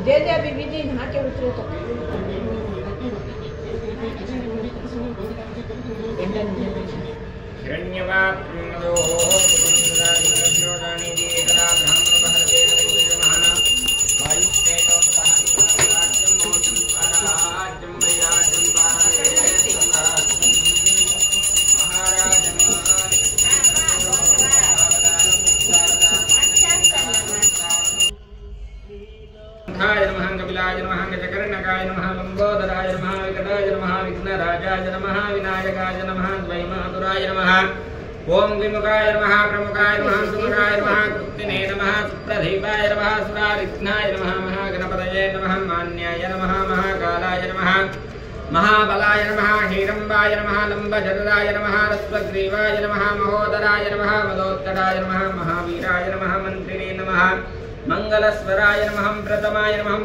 जय बीबी जी नहा के उतरो तो ओम विमुखाय नमः प्रमुखाय नमः सुमुखाय नमः कृत्तिने नमः सुप्रदीपाय नमः सुरारिघ्नाय नमः महागणपतये नमः मान्याय नमः महाकालाय नमः महाबलाय नमः हीरंबाय नमः लंबजटाय नमः रस्वग्रीवाय नमः महोदराय नमः मदोत्तराय नमः महावीराय नमः मंत्रिणे नमः मंगलस्वराय नमः प्रथमाय नमः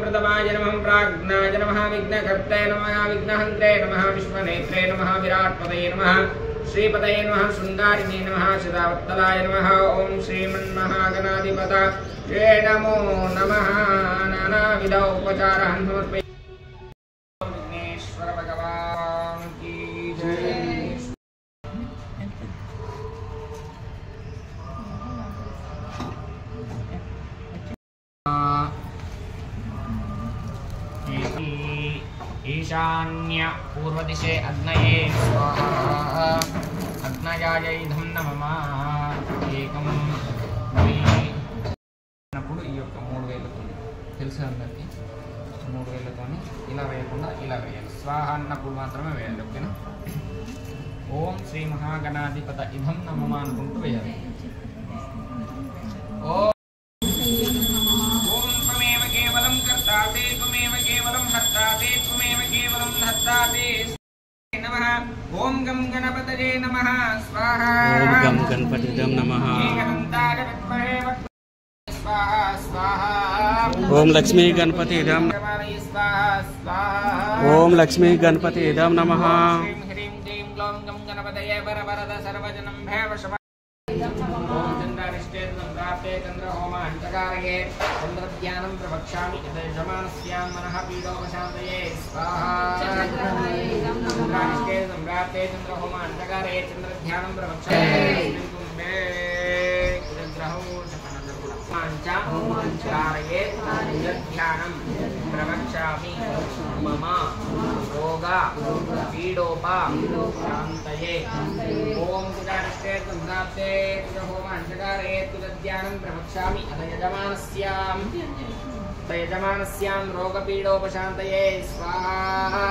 प्राज्ञाय नमः विघ्नकर्ताय नमः विघ्नहन्त्रे नमः विश्वनेत्रे नमः विराट्पतये नमः श्रीपतये नमः शृंगारिणे नमः शिदावत्तलाय नमः ओम श्रीमन्महागणाधिपतये नमो नमः नानाविध उपचारान् समर्पयामि। विघ्नेश्वर भगवान की जय। ईशान्य पूर्व दिशे अग्नये स्वाहा अग्नयाय इदं नमः एकं అప్పుడు ఈ యొక్క 3 వేలతో తెలుసు అందరికి 3 వేలతోని ఇలా వేయకుండా ఇలా వేయాలి స్వాహ అన్నప్పుడు మాత్రమే వేయాలి ఓకేనా ఓం శ్రీ మహాగణాధిపత ఇదం నమః అనుకుంటూ వేయాలి ఓం త్వమేవ కేవలం కర్తాతే త్వమేవ కేవలం హర్తాతే త్వమేవ కేవలం ధర్తాతే नमः ओम गम गणपतये नमः स्वाहा ओम गम गणपतये नमः स्वाहा स्वाहा ओम लक्ष्मी गणपतये नमः ओम लक्ष्मी गणपतये नमः ह्रीं ह्रीं क्लीं ग्लौं गम गणपतये वरवरद सर्वजनं भैवशम ओम चन्द्रारिष्टे प्राप्ते चन्द्रहोमान्तकारये चन्द्रध्यानं प्रवक्ष्यामि यजमानस्यां मनः पीडोपशान्तये स्वाहा चन्द्रारिष्टे प्राप्ते चन्द्रहोमान्तकारये चन्द्रध्यानं प्रवक्ष्यामि कुम्भे कुलग्रहौ कारये ध्यानं प्रवक्ष्यामि मम रोग पीडोपशान्तये ओम कुजारिष्टे संप्राप्ते होमान्तकारये ध्यानं प्रवक्ष्यामि अथ यजमानस्यां रोगपीडोपशान्तये स्वाहा